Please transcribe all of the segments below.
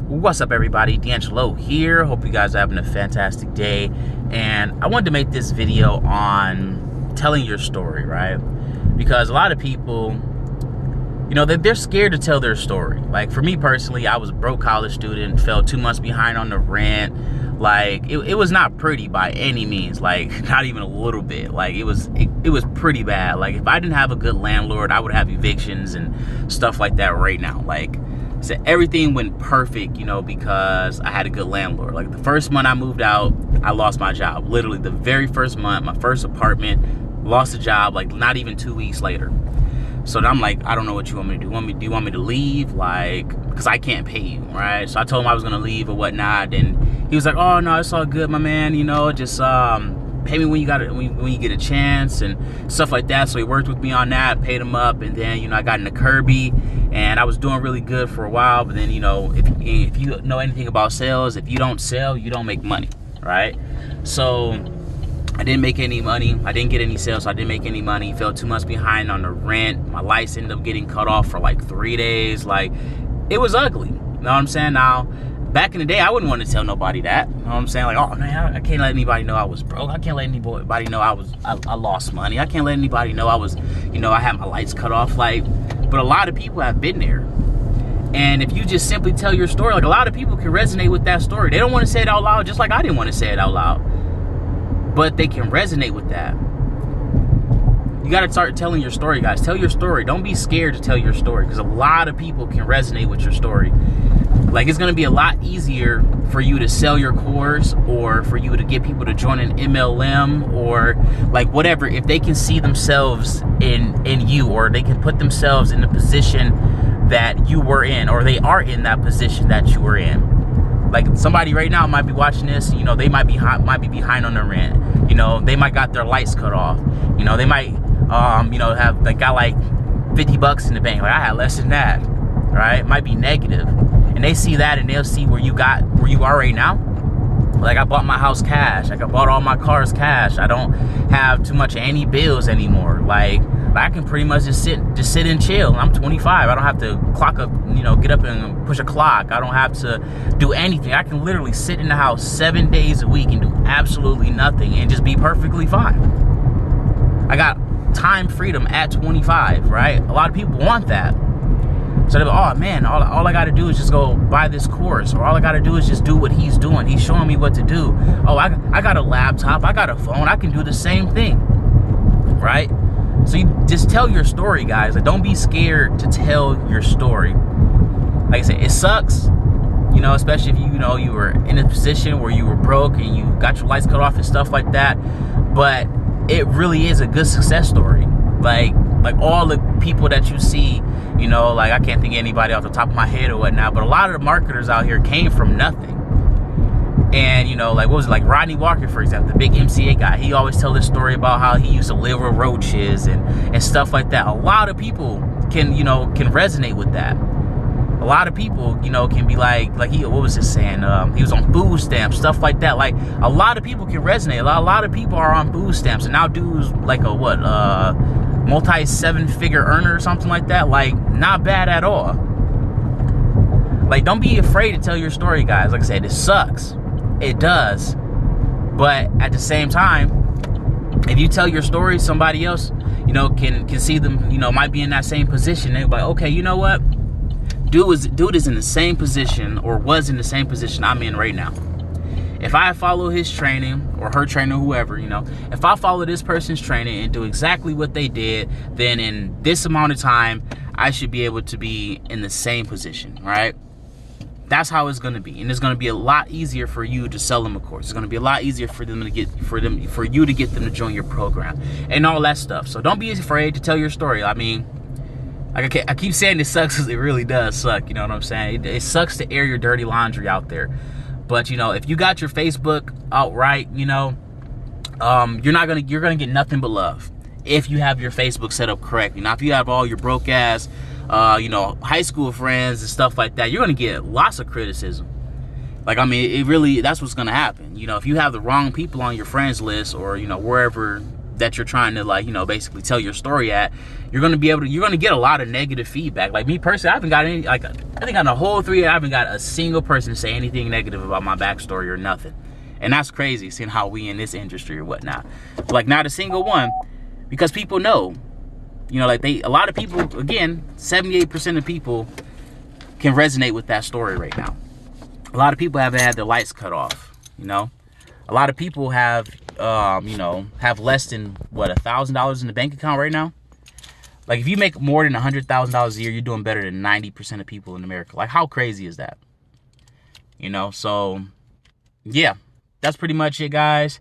What's up, everybody? DeAngelo here. Hope you guys are having a fantastic day. And I wanted to make this video on telling your story, right? Because a lot of people, you know, they're scared to tell their story. Like, for me personally, I was a broke college student, fell 2 months behind on the rent. Like, it was not pretty by any means, like, not even a little bit. Like, it was pretty bad. Like, if I didn't have a good landlord, I would have evictions and stuff like that right now. Like, so everything went perfect, you know, because I had a good landlord. Like, the first month I moved out, I lost my job. Literally, the very first month, my first apartment, lost a job, like, not even 2 weeks later. So then I'm like, I don't know what you want me to do. Do you want me to leave? Like, because I can't pay you, right? So I told him I was going to leave or whatnot. And he was like, oh, no, it's all good, my man. You know, just pay me when you get a chance and stuff like that. So he worked with me on that, paid him up. And then, you know, I got into Kirby and I was doing really good for a while. But then, you know, if you know anything about sales, if you don't sell, you don't make money, right? So I didn't make any money. I didn't get any sales, so I didn't make any money. Fell 2 months behind on the rent. My lights ended up getting cut off for like 3 days. Like, it was ugly. You know what I'm saying? Now, back in the day, I wouldn't want to tell nobody that. You know what I'm saying? Like, oh man, I can't let anybody know I was broke. I can't let anybody know I lost money. I can't let anybody know I was, you know, I had my lights cut off. Like, but a lot of people have been there. And if you just simply tell your story, like, a lot of people can resonate with that story. They don't want to say it out loud, just like I didn't want to say it out loud. But they can resonate with that. You got to start telling your story, guys. Tell your story. Don't be scared to tell your story, because a lot of people can resonate with your story. Like, it's going to be a lot easier for you to sell your course, or for you to get people to join an MLM, or like whatever, if they can see themselves in you, or they can put themselves in the position that you were in, or they are in that position that you were in. Like, somebody right now might be watching this, you know, they might be behind on their rent. You know, they might got their lights cut off. You know, they might, you know, got like 50 bucks in the bank. Like, I had less than that, right? Might be negative. And they see that and they'll see where you are right now. Like, I bought my house cash. Like, I bought all my cars cash. I don't have too much of any bills anymore. Like I can pretty much just sit and chill. I'm 25. I don't have to clock up, you know, get up and push a clock. I don't have to do anything. I can literally sit in the house 7 days a week and do absolutely nothing and just be perfectly fine. I got time freedom at 25, right? A lot of people want that. So they're like, oh man, all I got to do is just go buy this course, or all I got to do is just do what he's doing. He's showing me what to do. Oh, I got a laptop. I got a phone. I can do the same thing, right? So you just tell your story, guys. Like, don't be scared to tell your story. Like I said, it sucks, you know, especially if you know you were in a position where you were broke and you got your lights cut off and stuff like that. But it really is a good success story. Like all the people that you see, you know, like, I can't think of anybody off the top of my head or whatnot, but a lot of the marketers out here came from nothing. And, you know, like, what was it, like Rodney Walker, for example, the big MCA guy, he always tell this story about how he used to live with roaches and stuff like that. A lot of people can resonate with that. A lot of people, you know, can be like what was he saying? He was on food stamps, stuff like that. Like, a lot of people can resonate. A lot of people are on food stamps, and now dude's like a multi-7-figure earner or something like that. Like, not bad at all. Like, don't be afraid to tell your story, guys. Like I said, it sucks. It does. But at the same time, if you tell your story, somebody else, you know, can see them, you know, might be in that same position. They're like, okay, you know what? Dude is in the same position, or was in the same position I'm in right now. If I follow his training, or her training, whoever, you know, if I follow this person's training and do exactly what they did, then in this amount of time, I should be able to be in the same position, right? That's how it's going to be. And it's going to be a lot easier for you to sell them a course. It's going to be a lot easier for you to get them to join your program and all that stuff. So don't be afraid to tell your story. I mean, like, I keep saying it sucks, because it really does suck. You know what I'm saying? It sucks to air your dirty laundry out there. But, you know, if you got your Facebook out right, you know, you're gonna get nothing but love if you have your Facebook set up correctly. Now, if you have all your broke ass, you know, high school friends and stuff like that, you're gonna get lots of criticism. Like, I mean, that's what's gonna happen. You know, if you have the wrong people on your friends list, or, you know, wherever that you're trying to, like, you know, basically tell your story at, you're going to get a lot of negative feedback. Like me personally, I haven't got any, like, I think on the whole 3, I haven't got a single person say anything negative about my backstory or nothing. And that's crazy, seeing how we in this industry or whatnot. Like, not a single one, because people know, you know, like, a lot of people, again, 78% of people can resonate with that story right now. A lot of people haven't had their lights cut off, you know. A lot of people have, you know, have less than, what, $1,000 in the bank account right now. Like, if you make more than $100,000 a year, you're doing better than 90% of people in America. Like, how crazy is that? You know, so, yeah, that's pretty much it, guys.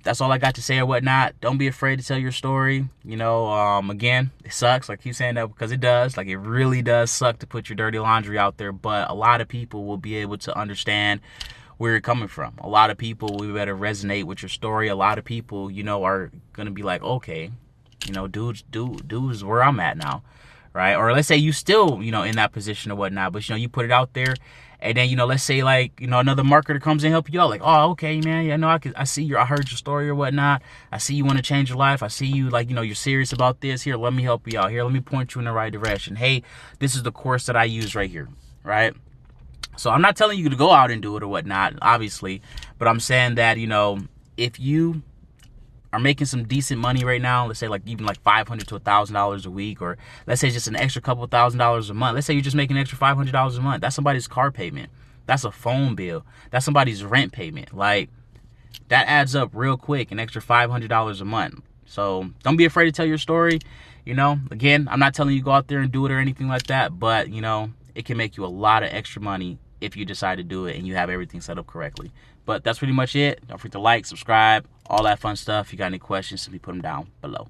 That's all I got to say or whatnot. Don't be afraid to tell your story. You know, again, it sucks. I keep saying that because it does. Like, it really does suck to put your dirty laundry out there. But a lot of people will be able to understand where you're coming from. A lot of people will better resonate with your story. A lot of people, you know, are going to be like, okay, you know, dude's where I'm at now, right? Or let's say you still, you know, in that position or whatnot, but, you know, you put it out there. And then, you know, let's say, like, you know, another marketer comes in and help you out. Like, oh, okay, man, yeah, no, I see I heard your story or whatnot. I see you want to change your life. I see you, like, you know, you're serious about this. Here, let me help you out. Here, let me point you in the right direction. Hey, this is the course that I use right here, right? So I'm not telling you to go out and do it or whatnot, obviously. But I'm saying that, you know, if you are making some decent money right now, let's say like even like $500 to $1,000 a week, or let's say just an extra couple $1,000s a month. Let's say you're just making an extra $500 a month. That's somebody's car payment. That's a phone bill. That's somebody's rent payment. Like, that adds up real quick, an extra $500 a month. So don't be afraid to tell your story. You know, again, I'm not telling you to go out there and do it or anything like that, but, you know, it can make you a lot of extra money if you decide to do it and you have everything set up correctly. But that's pretty much it. Don't forget to like, subscribe, all that fun stuff. If you got any questions, simply put them down below.